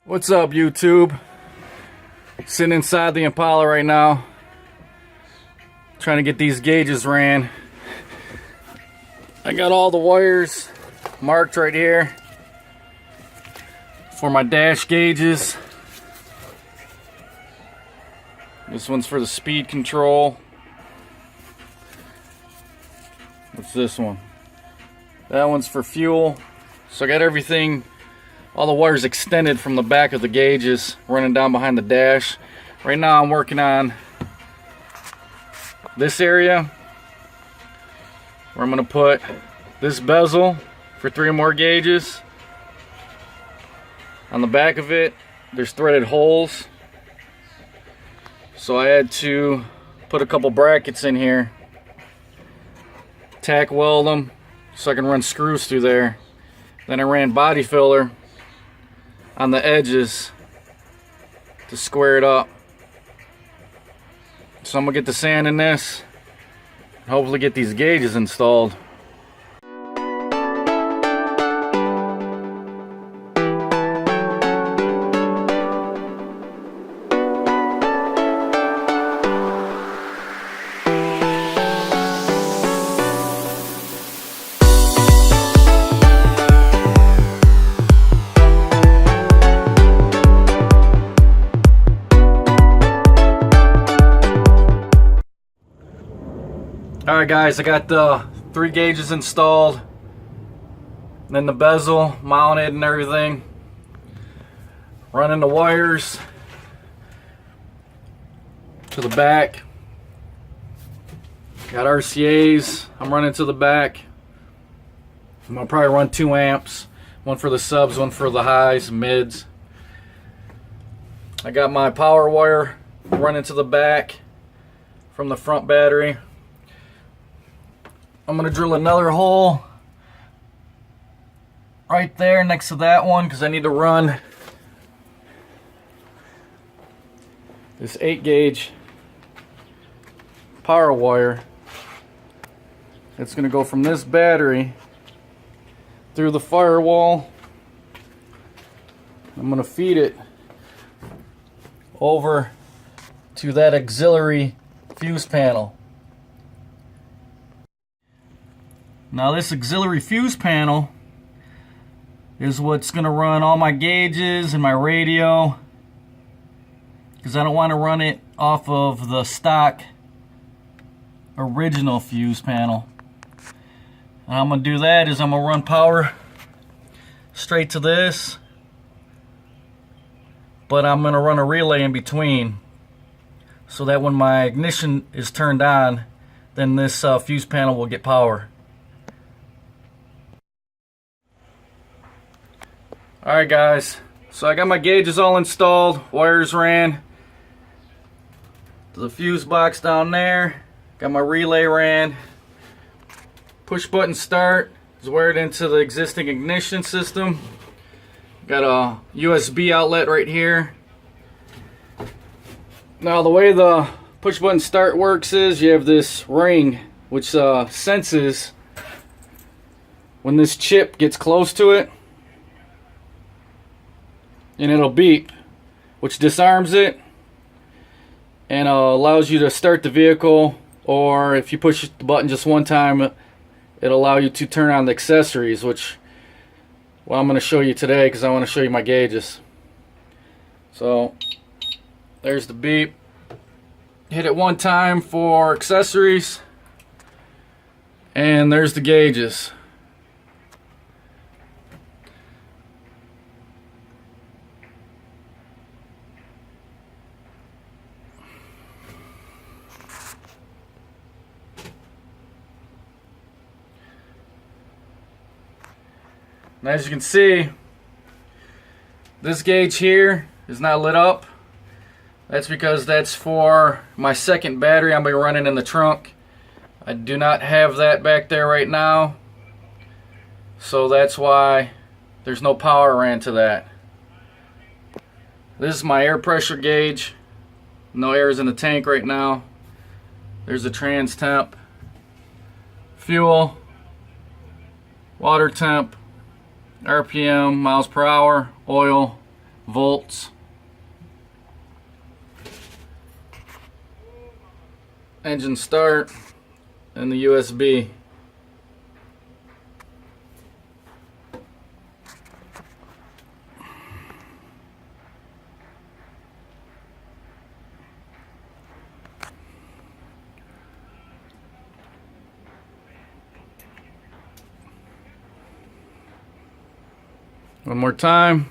What's up, YouTube? Sitting inside the Impala right now, trying to get these gauges ran. I got all the wires marked right here for my dash gauges. This one's for the speed control. What's this one? That one's for fuel. So I got everything, all the wires extended from the back of the gauges running down behind the dash. Right now I'm working on this area where I'm going to put this bezel for 3 more gauges. On the back of it there's threaded holes, so I had to put a couple brackets in here, tack weld them so I can run screws through there. Then I ran body filler on the edges to square it up. So I'm gonna get the sand in this and hopefully get these gauges installed. Alright guys, I got the 3 gauges installed, and then the bezel mounted and everything. Running the wires to the back. Got RCAs I'm running to the back. I'm going to probably run 2 amps. One for the subs, one for the highs, mids. I got my power wire running to the back from the front battery. I'm going to drill another hole right there next to that one because I need to run this 8 gauge power wire. It's going to go from this battery through the firewall. I'm going to feed it over to that auxiliary fuse panel. Now this auxiliary fuse panel is what's going to run all my gauges and my radio, because I don't want to run it off of the stock original fuse panel. And I'm going to do that is I'm going to run power straight to this, but I'm going to run a relay in between so that when my ignition is turned on, then this fuse panel will get power. Alright guys, so I got my gauges all installed, wires ran to the fuse box down there, got my relay ran, push button start is wired into the existing ignition system, got a USB outlet right here. Now the way the push button start works is you have this ring which senses when this chip gets close to it, and it'll beep, which disarms it and allows you to start the vehicle, or if you push the button just one time, it'll allow you to turn on the accessories, which, well, I'm going to show you today because I want to show you my gauges. So there's the beep. Hit it one time for accessories, and there's the gauges. And as you can see, this gauge here is not lit up. That's because that's for my second battery I'm going to be running in the trunk. I do not have that back there right now, so that's why there's no power ran to that. This is my air pressure gauge. No air is in the tank right now. There's the trans temp, fuel, water temp, RPM, miles per hour, oil, volts, engine start, and the USB. One more time.